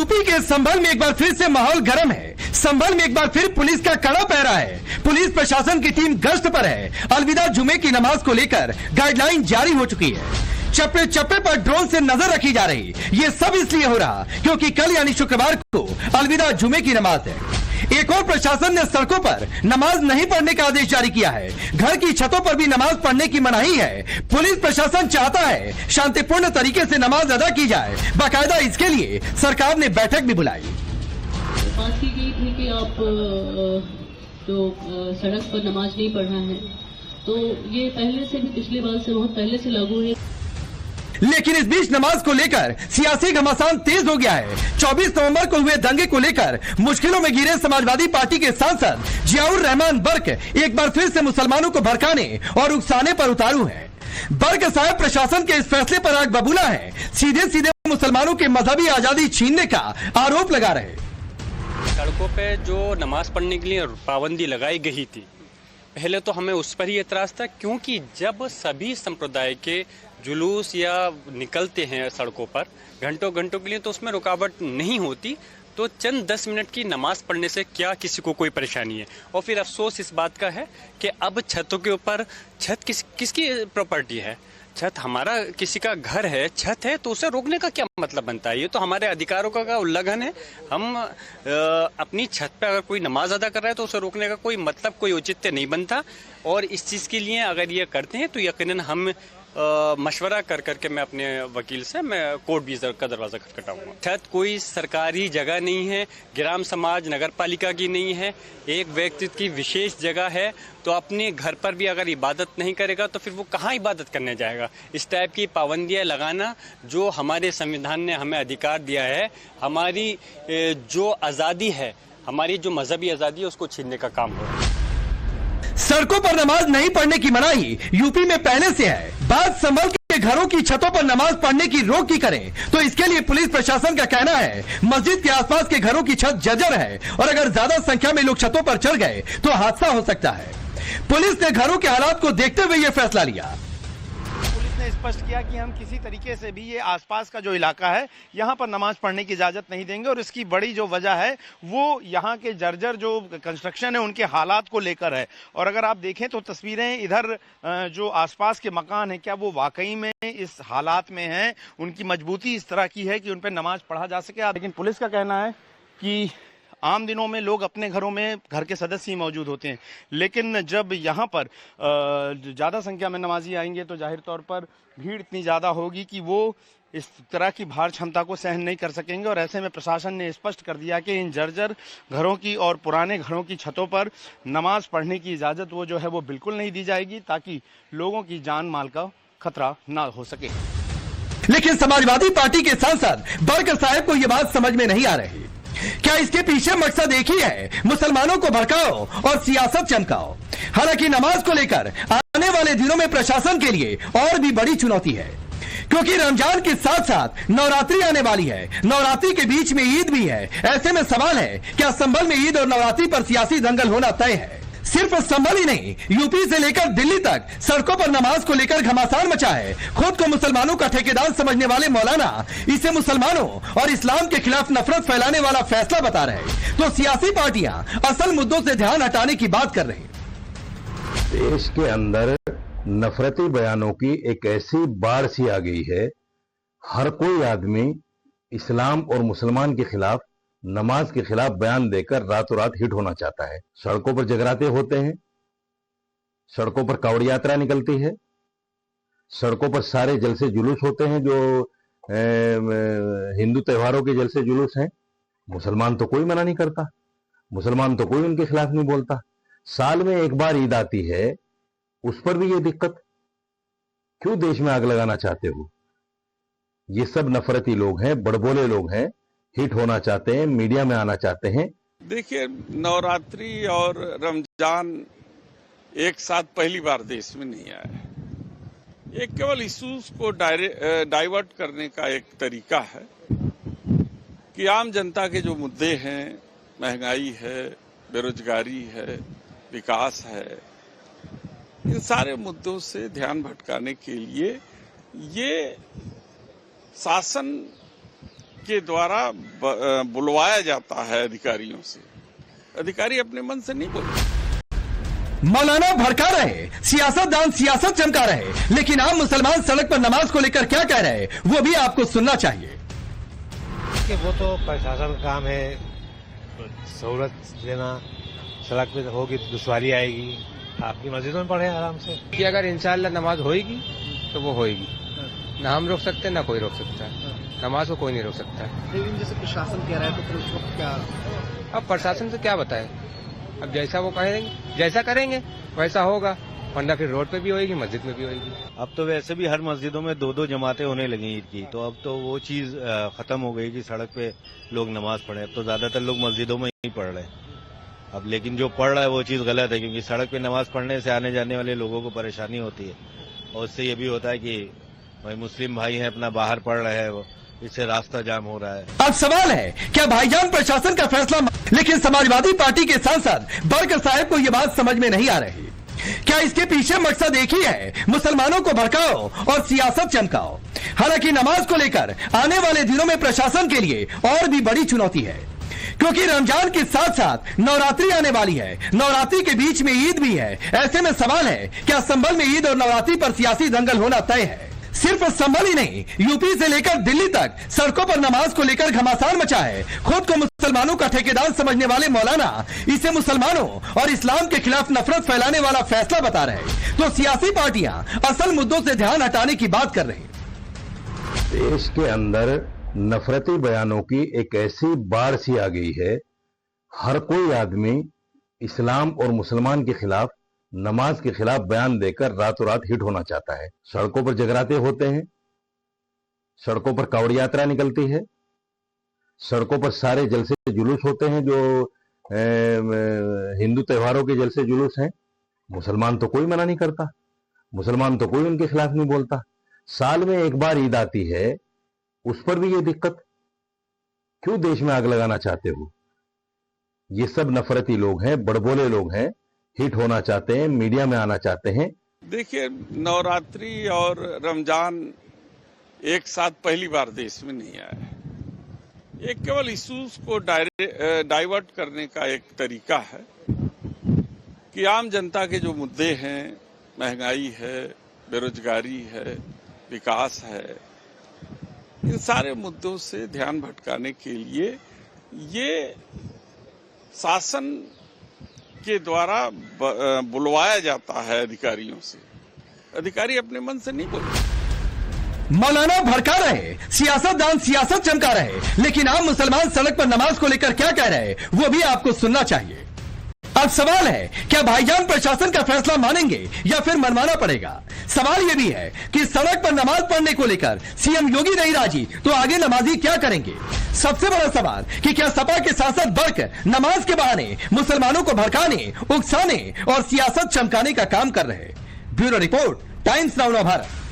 UP के संभल में एक बार फिर से माहौल गर्म है। संभल में एक बार फिर पुलिस का कड़ा पहरा है। पुलिस प्रशासन की टीम गश्त पर है। अलविदा जुमे की नमाज को लेकर गाइडलाइन जारी हो चुकी है। चप्पे चप्पे पर ड्रोन से नजर रखी जा रही। ये सब इसलिए हो रहा क्योंकि कल यानी शुक्रवार को अलविदा जुमे की नमाज है। एक और प्रशासन ने सड़कों पर नमाज नहीं पढ़ने का आदेश जारी किया है। घर की छतों पर भी नमाज पढ़ने की मनाही है। पुलिस प्रशासन चाहता है शांतिपूर्ण तरीके से नमाज अदा की जाए। बाकायदा इसके लिए सरकार ने बैठक भी बुलाई। बात की गई थी कि आप जो सड़क पर नमाज नहीं पढ़ना है, तो ये पहले से भी पिछले बार से बहुत पहले से लागू है। लेकिन इस बीच नमाज को लेकर सियासी घमासान तेज हो गया है। 24 नवंबर को हुए दंगे को लेकर मुश्किलों में घिरे समाजवादी पार्टी के सांसद जियाउर रहमान बर्क एक बार फिर से मुसलमानों को भड़काने और उकसाने पर उतारू हैं। बर्क साहब प्रशासन के इस फैसले पर आग बबूला है। सीधे सीधे मुसलमानों के मजहबी आजादी छीनने का आरोप लगा रहे। सड़कों पे जो नमाज पढ़ने के लिए पाबंदी लगाई गई थी, पहले तो हमें उस पर ही एतराज था, क्योंकि जब सभी संप्रदाय के जुलूस या निकलते हैं सड़कों पर घंटों घंटों के लिए, तो उसमें रुकावट नहीं होती। तो चंद 10 मिनट की नमाज पढ़ने से क्या किसी को कोई परेशानी है। और फिर अफसोस इस बात का है कि अब छतों के ऊपर, छत किसकी प्रॉपर्टी है? छत हमारा किसी का घर है, छत है, तो उसे रोकने का क्या मतलब बनता है? ये तो हमारे अधिकारों का उल्लंघन है। हम अपनी छत पे अगर कोई नमाज अदा कर रहा है तो उसे रोकने का कोई मतलब, कोई औचित्य नहीं बनता। और इस चीज़ के लिए अगर ये करते हैं तो यकीनन हम मशवरा कर करके मैं अपने वकील से मैं कोर्ट भी का दरवाजा खटखटाऊंगा। छत कोई सरकारी जगह नहीं है, ग्राम समाज नगर पालिका की नहीं है, एक व्यक्ति की विशेष जगह है। तो अपने घर पर भी अगर इबादत नहीं करेगा तो फिर वो कहाँ इबादत करने जाएगा? इस टाइप की पाबंदियां लगाना, जो हमारे संविधान ने हमें अधिकार दिया है, हमारी जो आज़ादी है, हमारी जो मजहबी आज़ादी है, उसको छीनने का काम हो रहा है। सड़कों पर नमाज नहीं पढ़ने की मनाही यूपी में पहले से है। बात संभल के घरों की छतों पर नमाज पढ़ने की रोक की करें तो इसके लिए पुलिस प्रशासन का कहना है मस्जिद के आसपास के घरों की छत जर्जर है और अगर ज्यादा संख्या में लोग छतों पर चढ़ गए तो हादसा हो सकता है। पुलिस ने घरों के हालात को देखते हुए यह फैसला लिया। ने स्पष्ट किया कि हम किसी तरीके से भी ये आसपास का जो इलाका है यहाँ पर नमाज पढ़ने की इजाज़त नहीं देंगे। और इसकी बड़ी जो वजह है वो यहाँ के जर्जर जो कंस्ट्रक्शन है उनके हालात को लेकर है। और अगर आप देखें तो तस्वीरें इधर जो आसपास के मकान हैं, क्या वो वाकई में इस हालात में हैं? उनकी मजबूती इस तरह की है कि उन पर नमाज पढ़ा जा सके। लेकिन पुलिस का कहना है कि आम दिनों में लोग अपने घरों में घर के सदस्य ही मौजूद होते हैं, लेकिन जब यहाँ पर ज़्यादा संख्या में नमाजी आएंगे तो जाहिर तौर पर भीड़ इतनी ज़्यादा होगी कि वो इस तरह की भार क्षमता को सहन नहीं कर सकेंगे। और ऐसे में प्रशासन ने स्पष्ट कर दिया कि इन जर्जर घरों की और पुराने घरों की छतों पर नमाज पढ़ने की इजाज़त वो जो है वो बिल्कुल नहीं दी जाएगी, ताकि लोगों की जान माल का खतरा ना हो सके। लेकिन समाजवादी पार्टी के सांसद बर्क साहब को यह बात समझ में नहीं आ रही। क्या इसके पीछे मकसद एक ही है, मुसलमानों को भड़काओ और सियासत चमकाओ? हालांकि नमाज को लेकर आने वाले दिनों में प्रशासन के लिए और भी बड़ी चुनौती है, क्योंकि रमजान के साथ साथ नवरात्रि आने वाली है। नवरात्रि के बीच में ईद भी है। ऐसे में सवाल है, क्या संभल में ईद और नवरात्रि पर सियासी दंगल होना तय है? सिर्फ संभल ही नहीं, यूपी से लेकर दिल्ली तक सड़कों पर नमाज को लेकर घमासान मचा है। खुद को मुसलमानों का ठेकेदार समझने वाले मौलाना इसे मुसलमानों और इस्लाम के खिलाफ नफरत फैलाने वाला फैसला बता रहे, तो सियासी पार्टियां असल मुद्दों से ध्यान हटाने की बात कर रही। देश के अंदर नफरती बयानों की एक ऐसी बाढ़ सी आ गई है। हर कोई आदमी इस्लाम और मुसलमान के खिलाफ, नमाज के खिलाफ बयान देकर रातों रात हिट होना चाहता है। सड़कों पर जगराते होते हैं, सड़कों पर कावड़ यात्रा निकलती है, सड़कों पर सारे जलसे जुलूस होते हैं जो हिंदू त्योहारों के जलसे जुलूस हैं। मुसलमान तो कोई मना नहीं करता, मुसलमान तो कोई उनके खिलाफ नहीं बोलता। साल में एक बार ईद आती है, उस पर भी ये दिक्कत। क्यों देश में आग लगाना चाहते हो? ये सब नफरती लोग हैं, बड़बोले लोग हैं, हिट होना चाहते हैं, मीडिया में आना चाहते हैं। देखिए, नवरात्रि और रमजान एक साथ पहली बार देश में नहीं आया है। ये केवल इश्यूज को डाइवर्ट करने का एक तरीका है कि आम जनता के जो मुद्दे हैं, महंगाई है, बेरोजगारी है, विकास है, इन सारे मुद्दों से ध्यान भटकाने के लिए ये शासन के द्वारा बुलवाया जाता है अधिकारियों से। अधिकारी अपने मन से नहीं बोलते। मौलाना भड़का रहे, सियासतदान सियासत चमका रहे, लेकिन आम मुसलमान सड़क पर नमाज को लेकर क्या कह रहे हैं वो भी आपको सुनना चाहिए। कि वो तो प्रशासन का काम है, सहूलत देना, सड़क पे होगी तो दुश्वारी आएगी। आपकी मस्जिदों में पढ़े आराम से कि अगर इंशाअल्लाह नमाज होएगी तो वो होएगी, ना हम रोक सकते ना कोई रोक सकता है, नमाज को कोई नहीं रोक सकता। लेकिन जैसे प्रशासन कह रहा है तो फिर उस वक्त क्या? अब प्रशासन से क्या बताए, अब जैसा वो कहेंगे जैसा करेंगे वैसा होगा, वरना फिर रोड पे भी होएगी, मस्जिद में भी होएगी। अब तो वैसे भी हर मस्जिदों में 2-2 जमातें होने लगी ईद की, तो अब तो वो चीज खत्म हो गई कि सड़क पे लोग नमाज पढ़े। अब तो ज्यादातर लोग मस्जिदों में ही पढ़ रहे हैं। अब लेकिन जो पढ़ रहा है वो चीज गलत है, क्योंकि सड़क पे नमाज पढ़ने से आने जाने वाले लोगों को परेशानी होती है, और उससे ये भी होता है कि भाई मुस्लिम भाई हैं अपना बाहर पढ़ रहे हैं, इससे रास्ता जाम हो रहा है। अब सवाल है, क्या भाईजान प्रशासन का फैसला, लेकिन समाजवादी पार्टी के सांसद बरकर साहब को यह बात समझ में नहीं आ रही। क्या इसके पीछे मकसद एक ही है, मुसलमानों को भड़काओ और सियासत चमकाओ। हालांकि नमाज को लेकर आने वाले दिनों में प्रशासन के लिए और भी बड़ी चुनौती है, क्योंकि रमजान के साथ साथ नवरात्रि आने वाली है, नवरात्रि के बीच में ईद भी है। ऐसे में सवाल है, क्या संभल में ईद और नवरात्रि पर सियासी दंगल होना तय है? सिर्फ संभल ही नहीं, यूपी से लेकर दिल्ली तक सड़कों पर नमाज को लेकर घमासान मचा है। खुद को मुसलमानों का ठेकेदार समझने वाले मौलाना इसे मुसलमानों और इस्लाम के खिलाफ नफरत फैलाने वाला फैसला बता रहे, तो सियासी पार्टियां असल मुद्दों से ध्यान हटाने की बात कर रही। देश के अंदर नफरती बयानों की एक ऐसी बाढ़ सी आ गई है, हर कोई आदमी इस्लाम और मुसलमान के खिलाफ, नमाज के खिलाफ बयान देकर रातों रात हिट होना चाहता है। सड़कों पर जगराते होते हैं, सड़कों पर कावड़ यात्रा निकलती है, सड़कों पर सारे जलसे जुलूस होते हैं जो हिंदू त्योहारों के जलसे जुलूस हैं। मुसलमान तो कोई मना नहीं करता, मुसलमान तो कोई उनके खिलाफ नहीं बोलता। साल में एक बार ईद आती है, उस पर भी ये दिक्कत। क्यों देश में आग लगाना चाहते हो? ये सब नफरती लोग हैं, बड़बोले लोग हैं, हिट होना चाहते हैं, मीडिया में आना चाहते हैं। देखिए, नवरात्रि और रमजान एक साथ पहली बार देश में नहीं आया है। ये केवल इश्यूज को डाइवर्ट करने का एक तरीका है कि आम जनता के जो मुद्दे हैं, महंगाई है, बेरोजगारी है, विकास है, इन सारे मुद्दों से ध्यान भटकाने के लिए ये शासन के द्वारा बुलवाया जाता है अधिकारियों से। अधिकारी अपने मन से नहीं बोलते। मौलाना भड़का रहे, सियासतदान सियासत चमका रहे, लेकिन आम मुसलमान सड़क पर नमाज को लेकर क्या कह रहे हैं वो भी आपको सुनना चाहिए। अब सवाल है, क्या भाईजान प्रशासन का फैसला मानेंगे या फिर मनवाना पड़ेगा? सवाल यह भी है कि सड़क पर नमाज पढ़ने को लेकर सीएम योगी नहीं राजी तो आगे नमाजी क्या करेंगे? सबसे बड़ा सवाल कि क्या सपा के सांसद बरकर नमाज के बहाने मुसलमानों को भड़काने, उकसाने और सियासत चमकाने का काम कर रहे हैं। Bureau report, times now Bharat.